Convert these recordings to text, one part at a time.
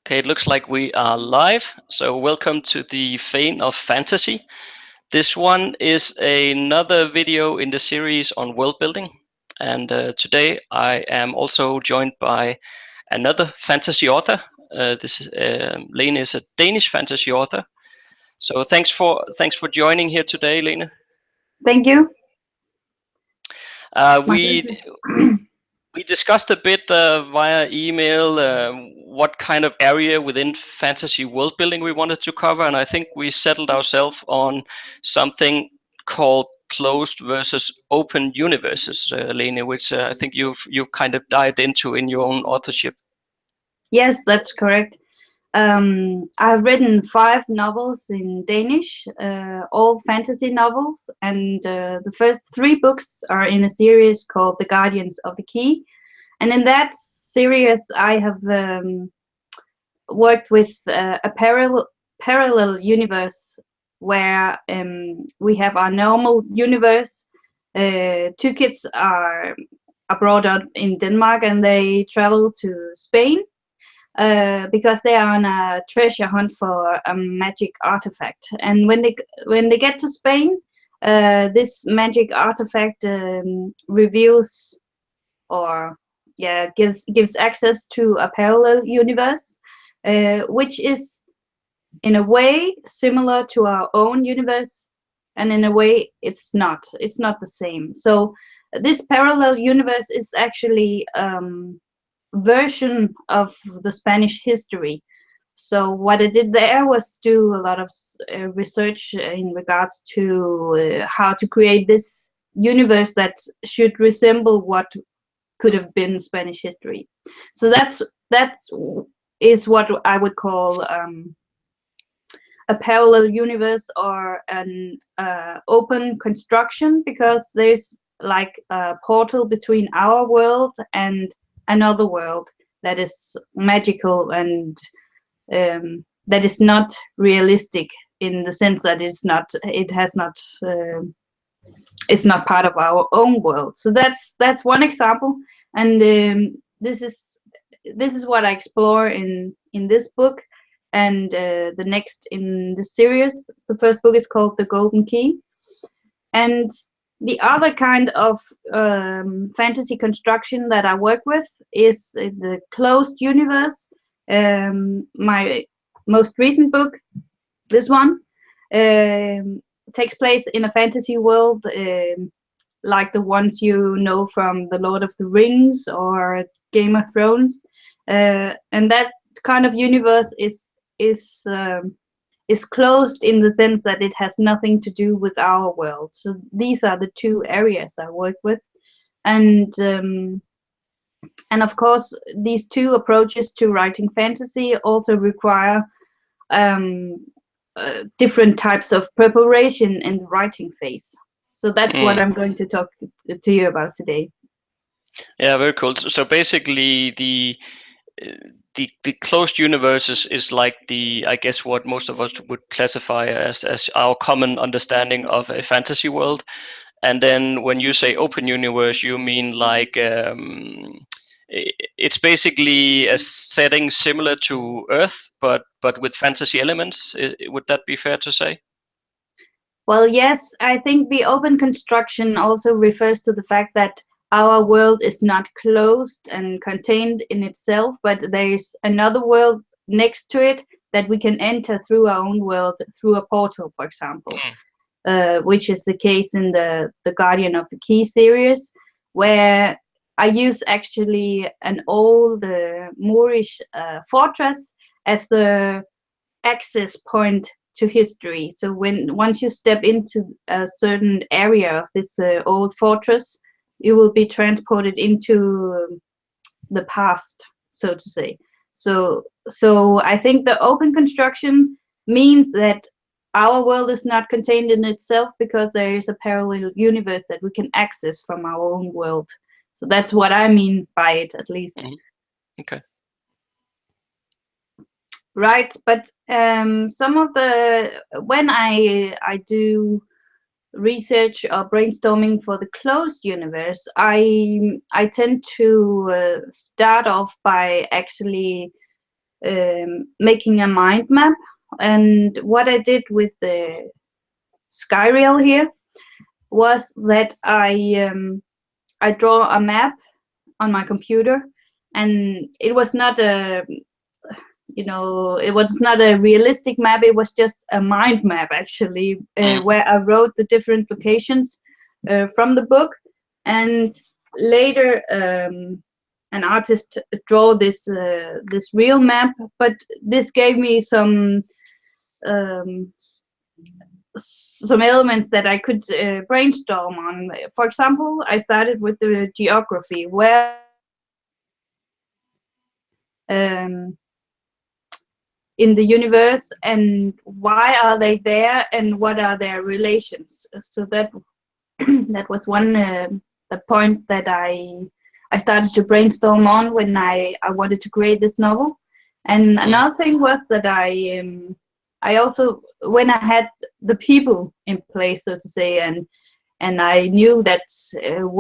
Okay, it looks like we are live. So welcome to the Fane of Fantasy. This one is another video in the series on world building. And today I am also joined by another fantasy author. Lene is a Danish fantasy author. So thanks for joining here today, Lene. Thank you. Uh, My we pleasure. We discussed a bit via email what kind of area within fantasy world building we wanted to cover, and I think we settled ourselves on something called closed versus open universes, Lene, which I think you've kind of dived into in your own authorship. Yes, that's correct. I've written 5 novels in Danish, all fantasy novels, and the first 3 books are in a series called The Guardians of the Key. And in that series, I have worked with a parallel universe where we have our normal universe. 2 kids are brought up in Denmark and they travel to Spain because they are on a treasure hunt for a magic artifact. And when they get to Spain, this magic artifact reveals or gives access to a parallel universe, which is in a way similar to our own universe, and in a way it's not. It's not the same. So this parallel universe is actually version of the Spanish history. So what I did there was do a lot of research in regards to how to create this universe that should resemble what could have been Spanish history. So that is what I would call a parallel universe or an open construction, because there's like a portal between our world and another world that is magical and that is not realistic, in the sense that it's not part of our own world. So that's one example, and this is what I explore in this book, and the next in the series. The first book is called The Golden Key, and the other kind of fantasy construction that I work with is the closed universe. My most recent book, this one, takes place in a fantasy world like the ones you know from The Lord of the Rings or Game of Thrones, and that kind of universe is closed in the sense that it has nothing to do with our world. So these are the 2 areas I work with, and of course these 2 approaches to writing fantasy also require different types of preparation in the writing phase. So that's what I'm going to talk to you about today. Yeah, very cool. So basically, the closed universe is like I guess what most of us would classify as our common understanding of a fantasy world. And then when you say open universe, you mean like it's basically a setting similar to Earth, but with fantasy elements. Would that be fair to say? Well, yes, I think the open construction also refers to the fact that our world is not closed and contained in itself, but there's another world next to it that we can enter through our own world through a portal, for example, which is the case in the Guardian of the Key series, where I use actually an old Moorish fortress as the access point to history. So once you step into a certain area of this old fortress, you will be transported into the past, so to say. So I think the open construction means that our world is not contained in itself, because there is a parallel universe that we can access from our own world. So that's what I mean by it, at least. Okay. Right, but some of when I do research or brainstorming for the closed universe, I tend to start off by actually making a mind map. And what I did with the Skyreal here was that I draw a map on my computer, and it was not a, it was not a realistic map. It was just a mind map actually, Mm. where I wrote the different locations from the book, and later an artist draw this real map. But this gave me um, some elements that I could brainstorm on. For example, I started with the geography. Where are the different planets in the universe, and why are they there, and what are their relations? So that that was one the point that I started to brainstorm on when I wanted to create this novel. And Mm. another thing was that I also, when I had the people in place, so to say, and I knew that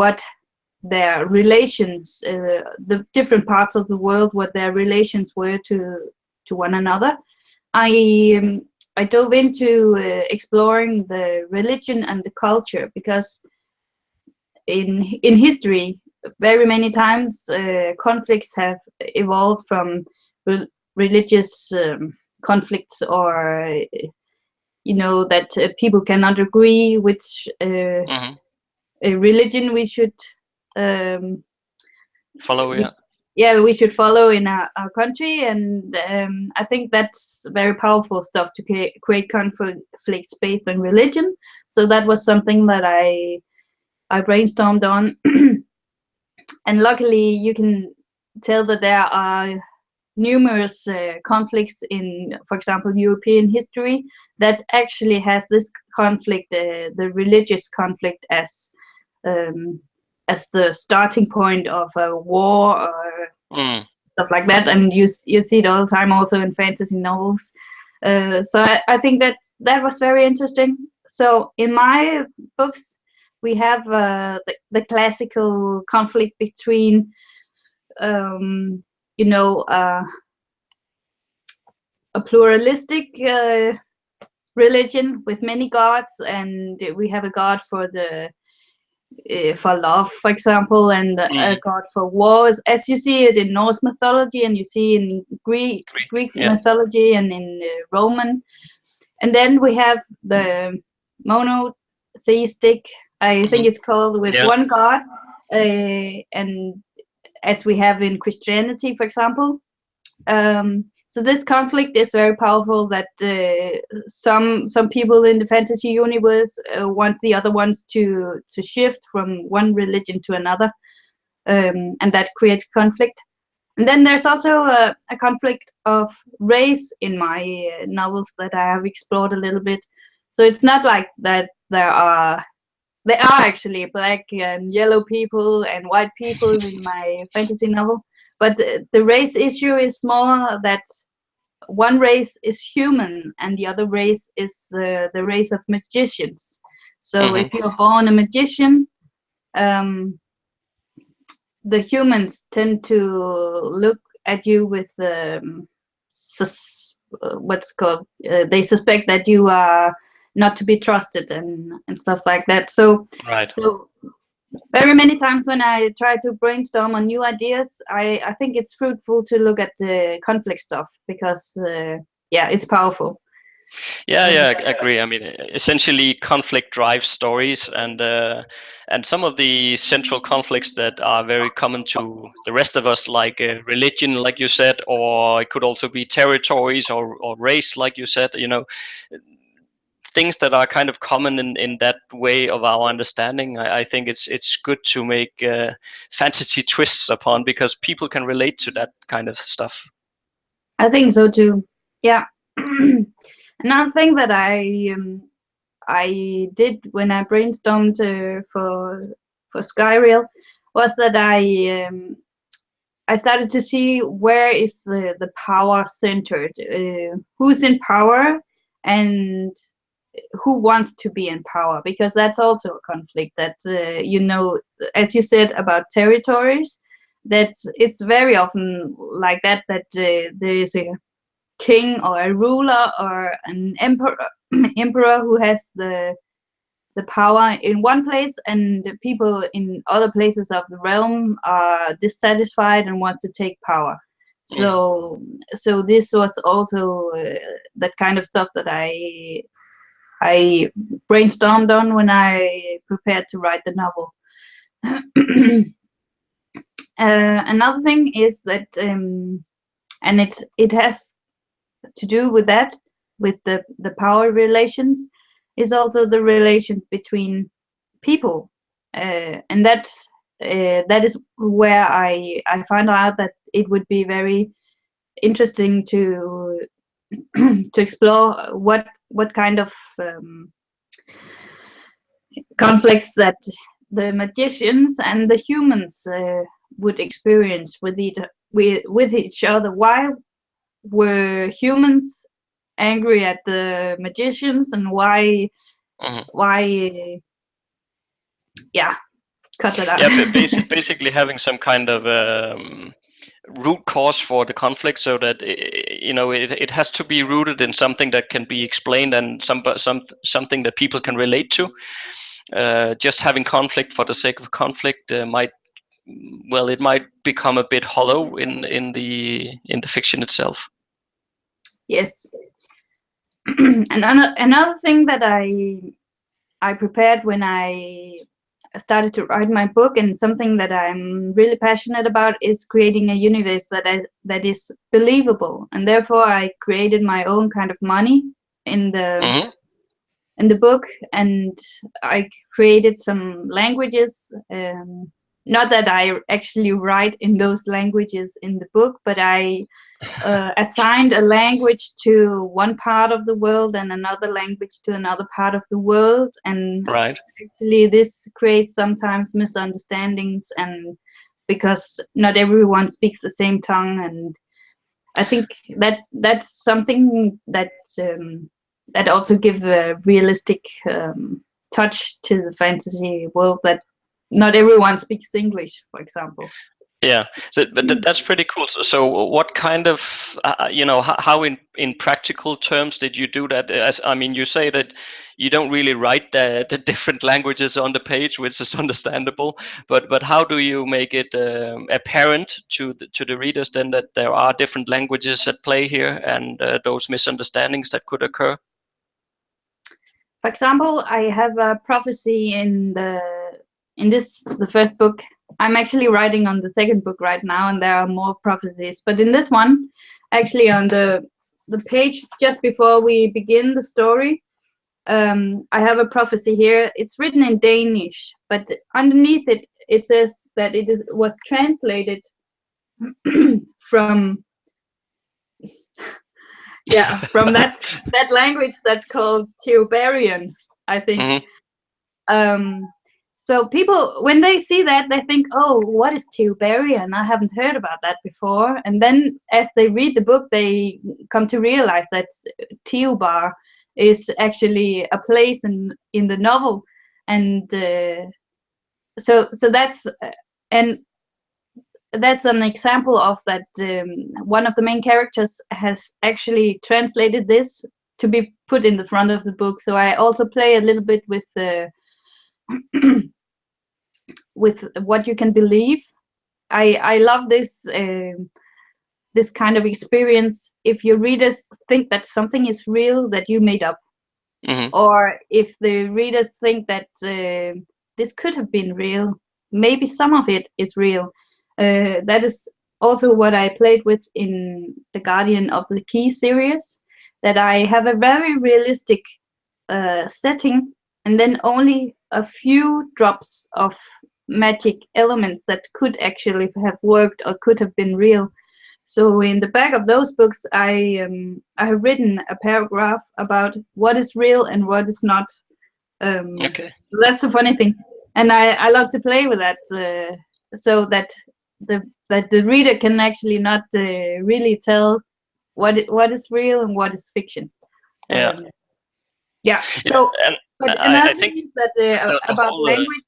what their relations, the different parts of the world, what their relations were to one another, I um, I dove into exploring the religion and the culture, because in history, very many times conflicts have evolved from re- religious conflicts, or that people cannot agree which Hmm. religion we should um, Follow, we, yeah. yeah, we should follow in our country. And I think that's very powerful stuff to create conflicts based on religion. So that was something that I brainstormed on. And luckily you can tell that there are numerous conflicts in, for example, European history, that actually has this conflict, the religious conflict, um, as the starting point of a war or Mm. stuff like that. And you see it all the time, also in fantasy novels. So I think that was very interesting. So in my books, we have the classical conflict between um, you know uh, a pluralistic religion with many gods, and we have a god for love, for example, and a Mm. god for wars, as you see it in Norse mythology, and you see in Greek, Greek yeah. mythology, and in Roman. And then we have the monotheistic, I Hmm. think it's called, with Yeah. one god, and as we have in Christianity, for example. So this conflict is very powerful, that some people in the fantasy universe want the other ones to shift from one religion to another, and that creates conflict. And then there's also a conflict of race in my novels that I have explored a little bit. So it's not like that there are actually black and yellow people and white people in my fantasy novel, but the race issue is more that one race is human and the other race is the race of magicians. So Hmm. if you're born a magician, um, the humans tend to look at you with what's called, they suspect that you are not to be trusted, and stuff like that. Right. So very many times when I try to brainstorm on new ideas, I think it's fruitful to look at the conflict stuff, because yeah, it's powerful. Yeah, Um, yeah, I agree. I mean, essentially, conflict drives stories, and some of the central conflicts that are very common to the rest of us, like religion, like you said, or it could also be territories or race, like you said. Things that are kind of common in that way of our understanding. I think it's good to make fantasy twists upon, because people can relate to that kind of stuff. I think so too. Yeah. Another thing that I did when I brainstormed for Skyreal was that I started to see where is the power centered, who's in power, and who wants to be in power, because that's also a conflict that as you said about territories, that it's very often like that, that there is a king or a ruler or an emperor emperor who has the power in one place, and the people in other places of the realm are dissatisfied and wants to take power. So so this was also that kind of stuff that I brainstormed on when I prepared to write the novel. Another thing is that, and it has to do with that, with the power relations, is also the relation between people, and that is where I found out that it would be very interesting to to explore what kind of conflicts that the magicians and the humans would experience with each other. Why were humans angry at the magicians, and why Mhm. why yeah, cut that out. Yeah, but basically having some kind of root cause for the conflict, so that it has to be rooted in something that can be explained, and something that people can relate to. Just having conflict for the sake of conflict might, well, it might become a bit hollow in the fiction itself. Yes. And another thing that I prepared when I started to write my book, and something that I'm really passionate about, is creating a universe that is believable. And therefore I created my own kind of money in Hmm. the book, and I created some languages. Not that I actually write in those languages in the book, but I assigned a language to one part of the world and another language to another part of the world. And Right. actually this creates sometimes misunderstandings, and because not everyone speaks the same tongue. And I think that that's something that that also gives a realistic touch to the fantasy world, that not everyone speaks English, for example. Yeah. So, but that's pretty cool. So, what kind of, how in practical terms did you do that? As I mean, you say that you don't really write the different languages on the page, which is understandable. But how do you make it apparent to the readers then that there are different languages at play here, and those misunderstandings that could occur? For example, I have a prophecy in the first book. I'm actually writing on the second book right now, and there are more prophecies. But in this one, actually on the page just before we begin the story, I have a prophecy here. It's written in Danish, but underneath it, it says that was translated from from that language that's called Teoberian, I think. Hmm. Um, so people, when they see that, they think, "Oh, what is Teoberian? I haven't heard about that before." And then, as they read the book, they come to realize that Teobar is actually a place in the novel, and so and that's an example of that. One of the main characters has actually translated this to be put in the front of the book. So I also play a little bit with what you can believe. I love this kind of experience. If your readers think that something is real that you made up, Hmm. or if the readers think that this could have been real, maybe some of it is real. That is also what I played with in the Guardian of the Key series, that I have a very realistic setting, and then only a few drops of magic elements that could actually have worked or could have been real. So in the back of those books, I have written a paragraph about what is real and what is not. Okay. That's the funny thing, and I love to play with that, so that the reader can actually not really tell what is real and what is fiction. Yeah. Um, yeah. Yeah. So, And but I another think thing is that the about whole language.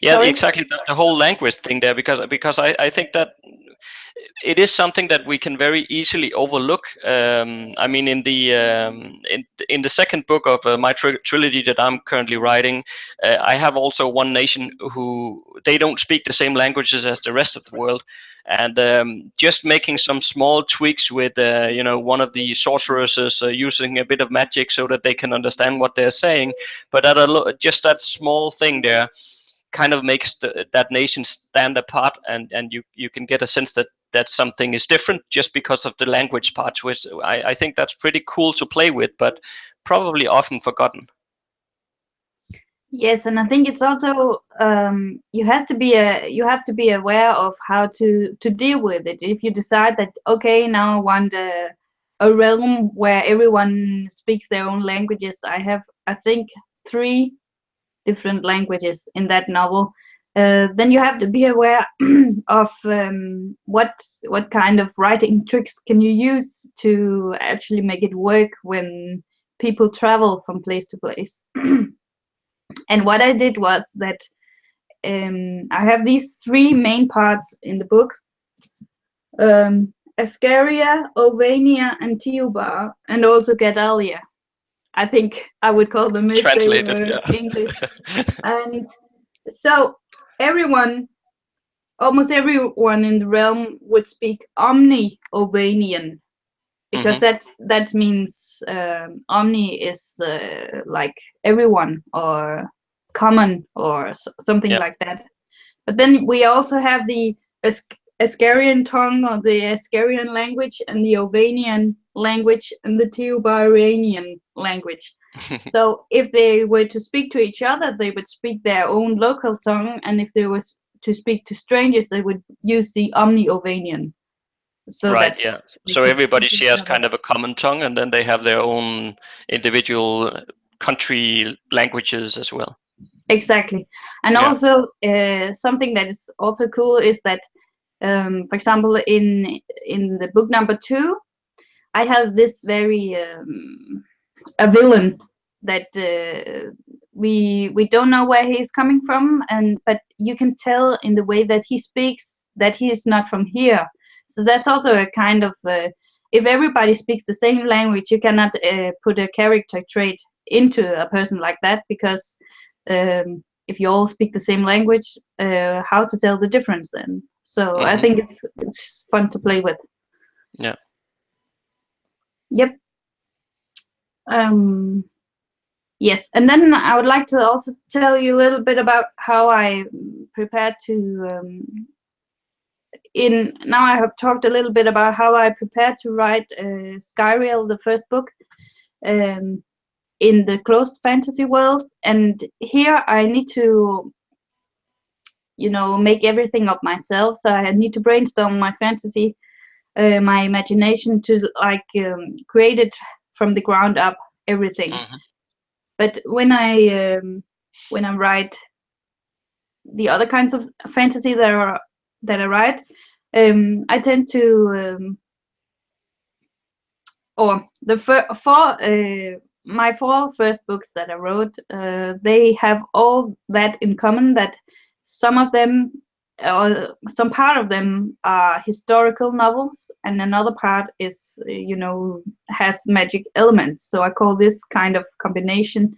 Yeah, Sorry. exactly. The whole language thing there, because I think that it is something that we can very easily overlook. I mean, in the second book of my trilogy that I'm currently writing, I have also one nation who they don't speak the same languages as the rest of the world, and just making some small tweaks with one of the sorceresses using a bit of magic so that they can understand what they're saying, but just that small thing there kind of makes that nation stand apart, and you can get a sense that something is different just because of the language part, which I think that's pretty cool to play with, but probably often forgotten. Yes, and I think it's also you have to be aware of how to deal with it. If you decide that okay, now I want a realm where everyone speaks their own languages. I have, I think, three different languages in that novel. Then you have to be aware of what kind of writing tricks can you use to actually make it work when people travel from place to place. And what I did was that I have these three main parts in the book: Ascaria, Ovania, and Tiubar, and also Gadalia. I think I would call them if they Translated, were English. yeah. And so everyone, almost everyone in the realm would speak Omni-Ovanian, because Hmm. that means Omni is like everyone or common or something Yeah. like that. But then we also have the Ascarian tongue or the Ascarian language and the Ovanian language and the Teobaranian language. So if they were to speak to each other, they would speak their own local tongue, and if they was to speak to strangers, they would use the Omni-Ovanian, so Right, that yeah. they So could speak everybody to each shares other. kind of a common tongue, and then they have their own individual country languages as well. Exactly. And Yeah. also something that is also cool is that, for example, in the book number 2, I have this very a villain that we don't know where he's coming from, and but you can tell in the way that he speaks that he is not from here. So that's also a kind of if everybody speaks the same language, you cannot put a character trait into a person like that, because if you all speak the same language, how to tell the difference then? So I Hmm. think it's fun to play with. Yeah. Yep. Um, Yes, and then I would like to also tell you a little bit about how I prepared to. In now, I have talked a little bit about how I prepared to write Skyriel, the first book, um, in the closed fantasy world, and here I need to, make everything up myself. So I need to brainstorm my fantasy, my imagination, to like create it from the ground up, everything. Hmm. But when I write the other kinds of fantasy that I write, I tend to or the my four first books that I wrote, they have all that in common, that some of them or some part of them are historical novels, and another part is has magic elements. So I call this kind of combination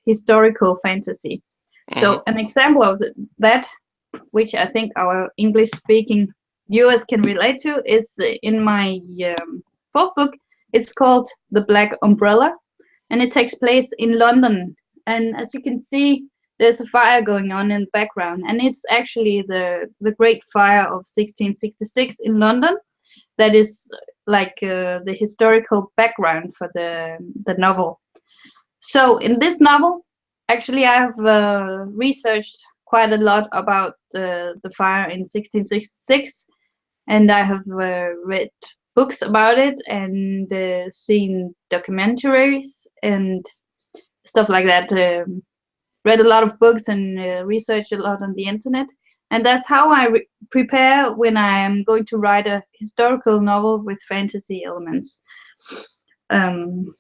historical fantasy. Hmm. So an example of that, which I think our English speaking viewers can relate to, is in my fourth book. It's called The Black Umbrella, and it takes place in London. And as you can see, there's a fire going on in the background, and it's actually the Great Fire of 1666 in London. That is like the historical background for the novel. So in this novel, actually, I have researched quite a lot about the fire in 1666, and I have read books about it and seen documentaries and stuff like that. Read a lot of books and researched a lot on the internet, and that's how I prepare when I am going to write a historical novel with fantasy elements. Um,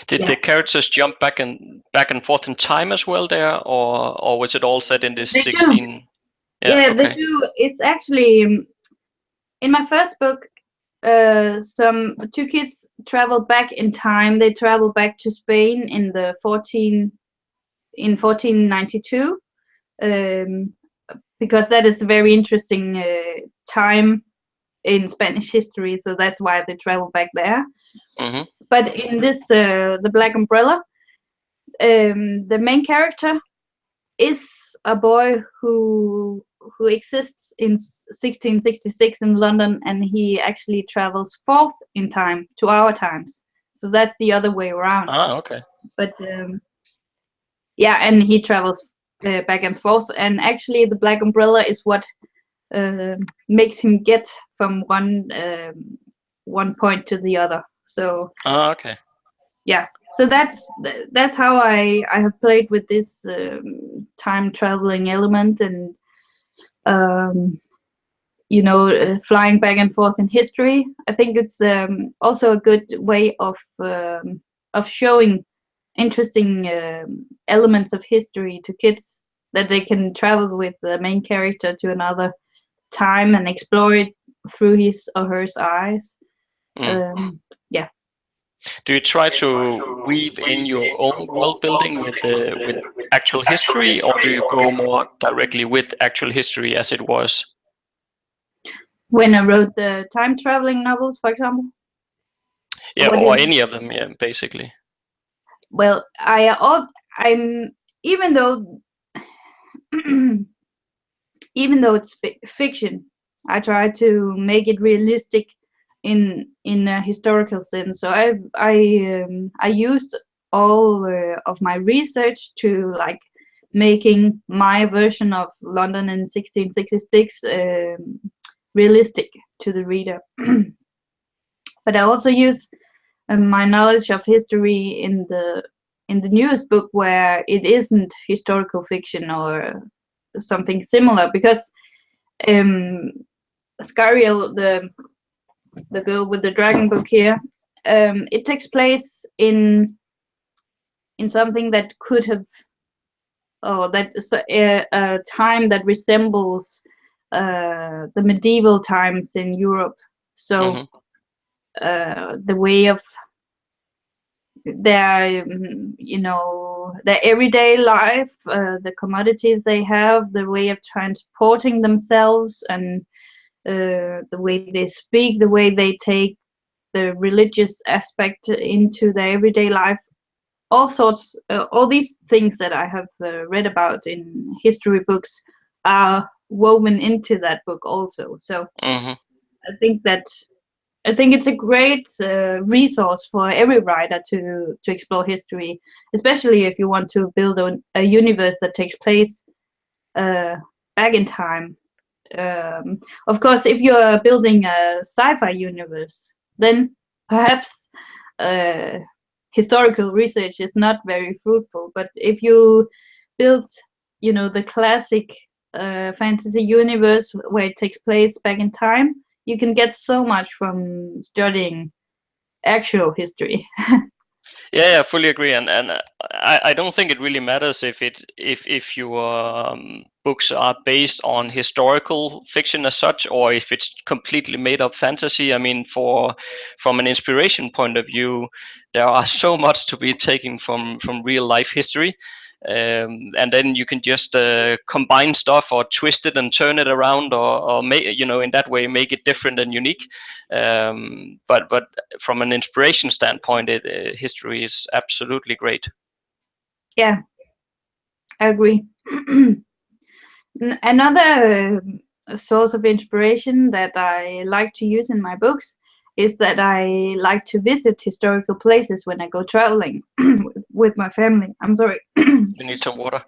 Did Yeah, the characters jump back and forth in time as well there, or was it all set in this they do. 16? Yeah, Yeah, they okay. do. It's actually in my first book. Some two kids travel back in time. They travel back to Spain in the 1492. Um, because that is a very interesting time in Spanish history, so that's why they travel back there. Mm-hmm. But in this, the Black Umbrella, the main character is a boy who exists in 1666 in London, and he actually travels forth in time to our times. So that's the other way around. Ah, okay. But yeah, and he travels back and forth. And actually, the Black Umbrella is what makes him get from one point to the other. So Ah, okay. yeah, so that's how I have played with this time traveling element, and um, flying back and forth in history. I think it's also a good way of showing interesting elements of history to kids, that they can travel with the main character to another time and explore it through his or her eyes. Mm. Yeah. Do you try to weave in your own world building with actual history, or do you go more directly with actual history as it was? When I wrote the time traveling novels, for example. Yeah, What do you or mean? any of them, yeah, basically. Well, I'm even though even though it's fiction, I try to make it realistic in a historical sense. So I used all of my research to like making my version of London in 1666 realistic to the reader. But I also use my knowledge of history in the newest book, where it isn't historical fiction or something similar, because um, Scariel, the girl with the dragon book here, it takes place in something that could have, or that is a time that resembles the medieval times in Europe. So Mm-hmm. the way of their their everyday life, the commodities they have, the way of transporting themselves, and the way they speak, the way they take the religious aspect into their everyday life, all sorts, all these things that I have read about in history books are woven into that book also. So Mm-hmm. I think that I think it's a great resource for every writer to explore history, especially if you want to build a universe that takes place uh, back in time. Of course, if you're building a sci-fi universe, then perhaps uh, historical research is not very fruitful. But if you build, the classic fantasy universe where it takes place back in time, you can get so much from studying actual history. Yeah, yeah, fully agree, and I don't think it really matters if your books are based on historical fiction as such, or if it's completely made up fantasy. I mean, from an inspiration point of view, there are so much to be taken from real life history, and then you can just combine stuff or twist it and turn it around, or make, in that way make it different and unique. But from an inspiration standpoint, history is absolutely great. Yeah, I agree. Another source of inspiration that I like to use in my books is that I like to visit historical places when I go traveling with my family. I'm sorry. You need some water.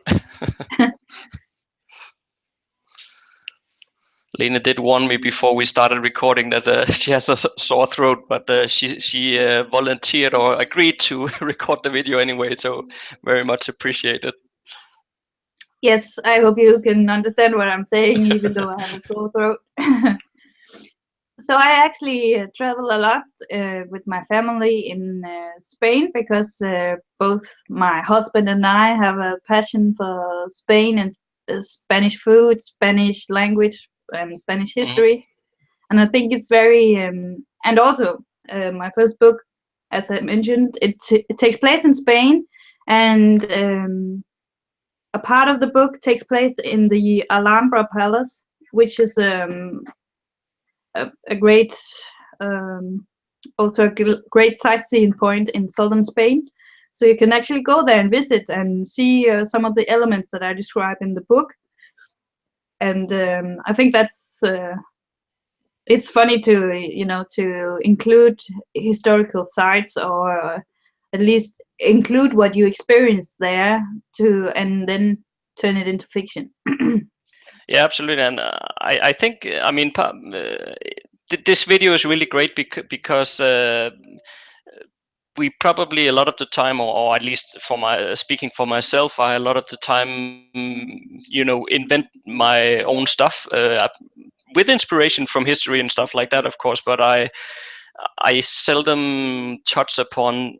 Lena did warn me before we started recording that she has a sore throat, but she volunteered or agreed to record the video anyway, so very much appreciated. Yes, I hope you can understand what I'm saying, even though I have a sore throat. So I actually travel a lot with my family in Spain because both my husband and I have a passion for Spain and Spanish food, Spanish language, and Spanish Hmm. history. And I think it's very, and also my first book, as I mentioned, it takes place in Spain, and a part of the book takes place in the Alhambra Palace, which is a great um, also a great sightseeing point in southern Spain. So you can actually go there and visit and see some of the elements that I describe in the book. And I think that's it's funny to to include historical sites or at least include what you experience there to and then turn it into fiction. Yeah, absolutely. And I think, I mean, this video is really great because we probably a lot of the time, or at least for my speaking for myself, I a lot of the time, invent my own stuff with inspiration from history and stuff like that, of course. But I seldom touch upon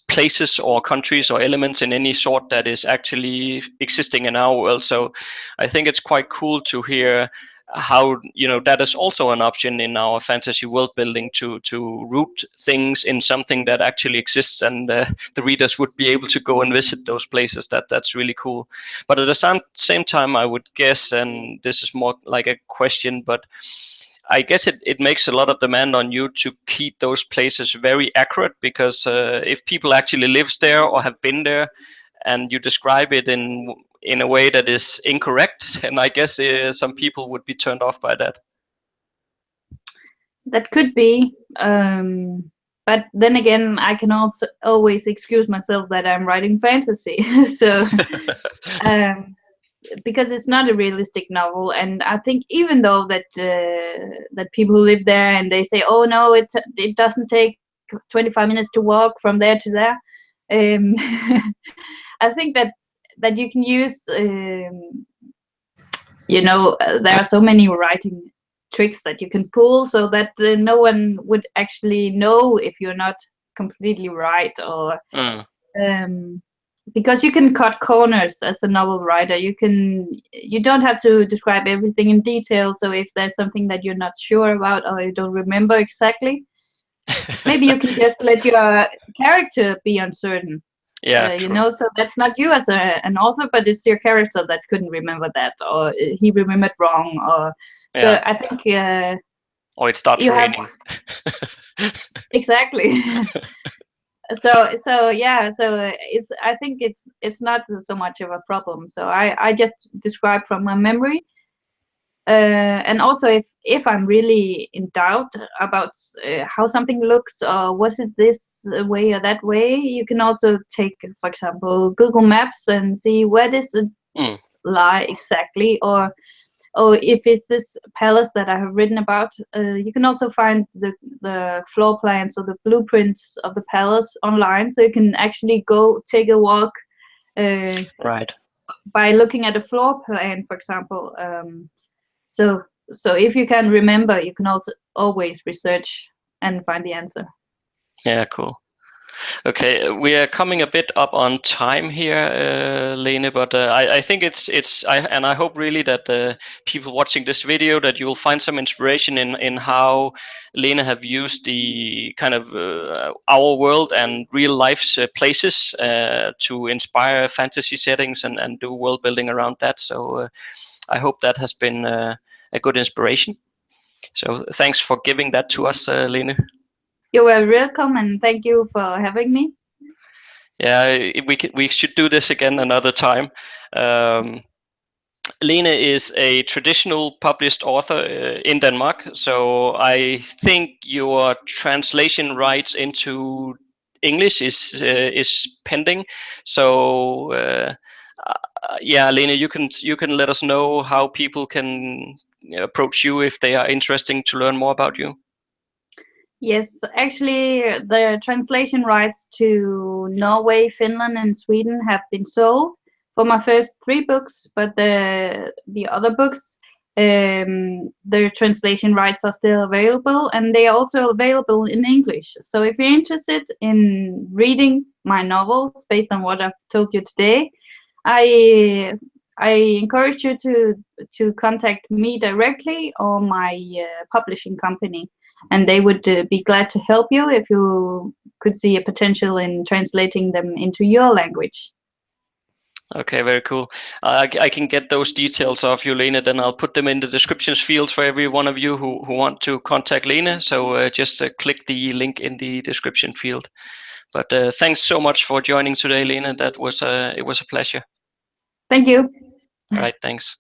places or countries or elements in any sort that is actually existing in our world. So I think it's quite cool to hear how that is also an option in our fantasy world building to root things in something that actually exists, and the readers would be able to go and visit those places. That's really cool. But at the same time, I would guess, and this is more like a question, but I guess it makes a lot of demand on you to keep those places very accurate, because if people actually lives there or have been there, and you describe it in a way that is incorrect, and I guess some people would be turned off by that. That could be, but then again, I can also always excuse myself that I'm writing fantasy. So um, because it's not a realistic novel, and I think even though that people who live there and they say, oh no, it doesn't take 25 minutes to walk from there to there, I think that you can use there are so many writing tricks that you can pull so that no one would actually know if you're not completely right, or Mm. um, because you can cut corners as a novel writer. You don't have to describe everything in detail. So if there's something that you're not sure about or you don't remember exactly, maybe you can just let your character be uncertain. Yeah, true. So that's not you as an author, but it's your character that couldn't remember that, or he remembered wrong, or Yeah. so I think Or it starts you have raining. exactly. So yeah, so it's I think it's not so much of a problem. So I just describe from my memory, and also if I'm really in doubt about how something looks, or was it this way or that way, you can also take, for example, Google Maps and see where does it Mm. lie exactly, or if it's this palace that I have written about, you can also find the floor plans or the blueprints of the palace online, so you can actually go take a walk uh, Right. by looking at a floor plan, for example. So so if you can remember, you can also always research and find the answer. Yeah, cool. Okay, we are coming a bit up on time here, Lene, but I think and I hope really that people watching this video, that you will find some inspiration in how Lene have used the kind of our world and real life's places to inspire fantasy settings and do world building around that. So I hope that has been a good inspiration. So thanks for giving that to us, Lene. You are welcome, and thank you for having me. Yeah, we should do this again another time. Um, Lene is a traditional published author in Denmark, so I think your translation rights into English is pending. So yeah, Lene, you can let us know how people can approach you if they are interesting to learn more about you. Yes, actually, the translation rights to Norway, Finland, and Sweden have been sold for my first three books, but the other books their translation rights are still available, and they are also available in English. So if you're interested in reading my novels based on what I've told you today, I I encourage you to contact me directly or my publishing company, and they would be glad to help you if you could see a potential in translating them into your language. Okay, very cool. I can get those details of you, Lene. Then I'll put them in the descriptions field for every one of you who want to contact Lene. So just click the link in the description field. But thanks so much for joining today, Lene. That was it was a pleasure. Thank you. All right, thanks.